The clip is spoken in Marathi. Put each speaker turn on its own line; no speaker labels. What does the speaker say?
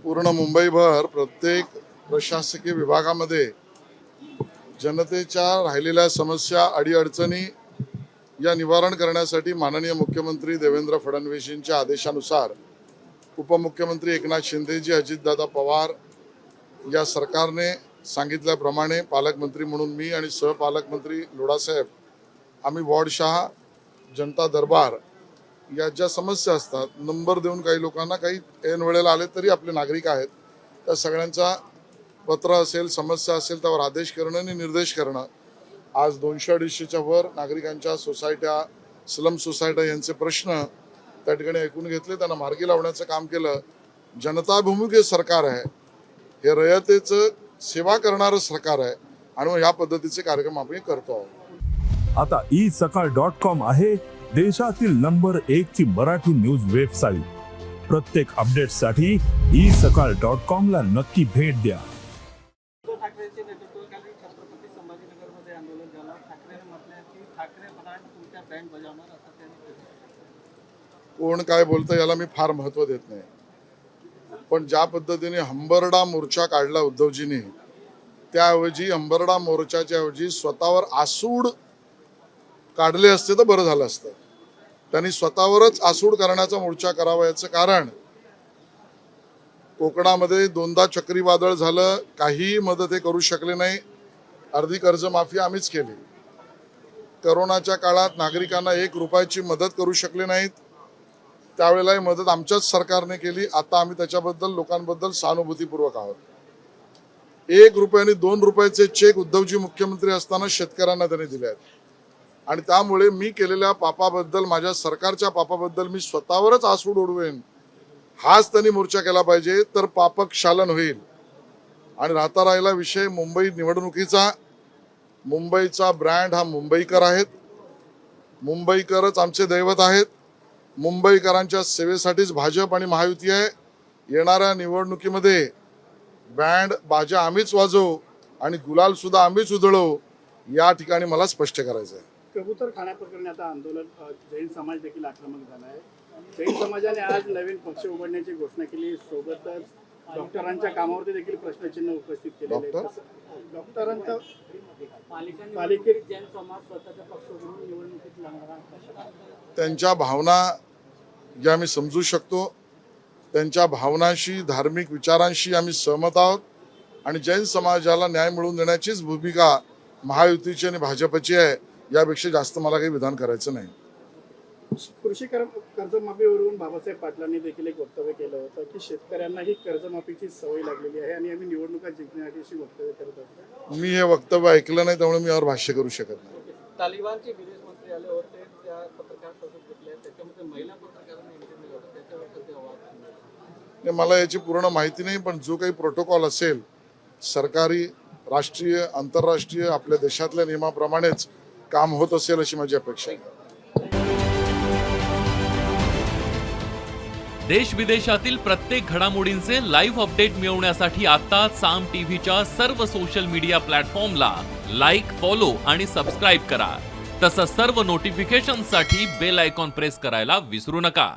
पूर्ण मुंबईभर प्रत्येक प्रशासकीय विभागामध्ये जनतेच्या राहिलेल्या समस्या अडीअडचणी या निवारण करण्यासाठी माननीय मुख्यमंत्री देवेंद्र फडणवीसांच्या आदेशानुसार उपमुख्यमंत्री एकनाथ शिंदेजी, अजितदादा पवार या सरकारने सांगितल्याप्रमाणे पालकमंत्री म्हणून मी आणि सहपालकमंत्री लोढासाहेब आम्ही वॉर्डशहा, जनता दरबार या ज्या समस्या असतात, नंबर देऊन काही लोकांना काही ऐन वेळेला आले तरी आपले नागरिक आहेत, त्या सगळ्यांचा पत्र असेल, समस्या असेल त्यावर आदेश करणं आणि निर्देश करणं. आज 200-250च्या वर नागरिकांच्या सोसायट्या, स्लम सोसायट्या यांचे प्रश्न त्या ठिकाणी ऐकून घेतले, त्यांना मार्गी लावण्याचं काम केलं. जनताभिमुख सरकार आहे, हे रयतेचं सेवा करणारं सरकार आहे आणि ह्या पद्धतीचे कार्यक्रम आपण करतो आहोत.
आता isakal.com आहे देशातील नंबर 1 ची मराठी न्यूज वेबसाईट. प्रत्येक अपडेटसाठी isakal.com ला नक्की भेट द्या.
ठाकरेंच्या नेतृत्वाखाली छत्रपती संभाजीनगरमध्ये आंदोलन झालं. ठाकरेंनी म्हटलं की ठाकरे ब्रँड तुमच्या ब्रँड बजावणार असं त्यांनी.
कोण काय बोलतं याला मी फार महत्त्व देत नाही, पण ज्या पद्धतीने हंबरडा मोर्चा काढला उद्धवजींनी, त्याऐवजी हंबरडा मोर्चाच्या ऐवजी स्वतःवर आसूड काढले असते तर बरं झालं असतं. त्यांनी स्वतःवरच आसूड करण्याचा मोर्चा करावा. याचं कारण कोकणामध्ये 2दा चक्रीवादळ झालं, काही मदत हे करू शकले नाही. अर्धी कर्जमाफी आम्हीच केली. करोनाच्या काळात नागरिकांना 1 रुपयाची मदत करू शकले नाहीत, त्यावेळेला ही मदत आमच्याच सरकारने केली. आता आम्ही त्याच्याबद्दल लोकांबद्दल सहानुभूतीपूर्वक आहोत. 1 रुपया आणि 2 रुपयाचे चेक उद्धवजी मुख्यमंत्री असताना शेतकऱ्यांना त्यांनी दिले आहेत आणि त्यामुळे मी केलेल्या पापाबद्दल, माझ्या सरकारच्या पापाबद्दल मी स्वतःवरच आसूड ओढवेन, हाच त्यांनी मोर्चा केला पाहिजे, तर पापक्षालन होईल. आणि राहिला विषय मुंबई निवडणुकीचा. मुंबईचा ब्रँड हा मुंबईकर आहेत. मुंबईकरच आमचे दैवत आहेत. मुंबईकरांच्या सेवेसाठीच भाजप आणि महायुती आहे. येणाऱ्या निवडणुकीमध्ये बँड बाजा आम्हीच वाजवू आणि गुलाल सुद्धा आम्हीच उधळू, या ठिकाणी मला स्पष्ट करायचं आहे.
कबूतर खाण्याप्रकरणी आता आंदोलन, जैन समाज देखील आक्रमक झाला आहे. जैन समाजाने आज नवीन पक्ष उघडण्याची घोषणा केली. सोबतच डॉक्टरांच्या कामावरती देखील प्रश्नचिन्ह उपस्थित केलेले आहेत. डॉक्टरांचा पालिकेत जैन समाज स्वतःचा पक्ष उघडून निवडणुकीत लढणार,
त्यांच्या भावना या मी समजू शकतो. त्यांच्या भावनांशी, धार्मिक विचारांशी आम्ही सहमत आहोत आणि जैन समाजाला न्याय मिळवून देण्याचीच भूमिका महायुतीची आणि भाजपची आहे. यापेक्षा जास्त मला काही विधान करायचं नाही.
कृषी कर्जमाफीवरून बाबासाहेब पाटलांनी देखील एक वक्तव्य केलं होतं की शेतकऱ्यांना ही कर्जमाफीची सवय लागलेली आहे आणि आम्ही निवडणुका जिंकण्याची वक्तव्य करत असतो.
मी हे वक्तव्य ऐकलं नाही, त्यामुळे मी यावर भाष्य करू शकत नाही.
तालिबानचे विदेश मंत्री आले होते, त्या पत्रकार परिषद घेतल्या, त्याच्यामध्ये महिला पत्रकारांनी इंटरव्ह्यू होता, त्याच्यावर सध्या वाद.
मला याची पूर्ण माहिती नाही, पण जो काही प्रोटोकॉल असेल सरकारी, राष्ट्रीय, आंतरराष्ट्रीय, आपल्या देशातल्या नियमाप्रमाणेच काम होत असेल अशी माझी अपेक्षा आहे.
देश विदेशातील प्रत्येक घडामोडींचे लाईव्ह अपडेट मिळवण्यासाठी आता साम टीव्हीच्या सर्व सोशल मीडिया प्लॅटफॉर्मला लाईक, फॉलो आणि सबस्क्राईब करा. तसंच सर्व नोटिफिकेशनसाठी बेल आयकॉन प्रेस करायला विसरू नका.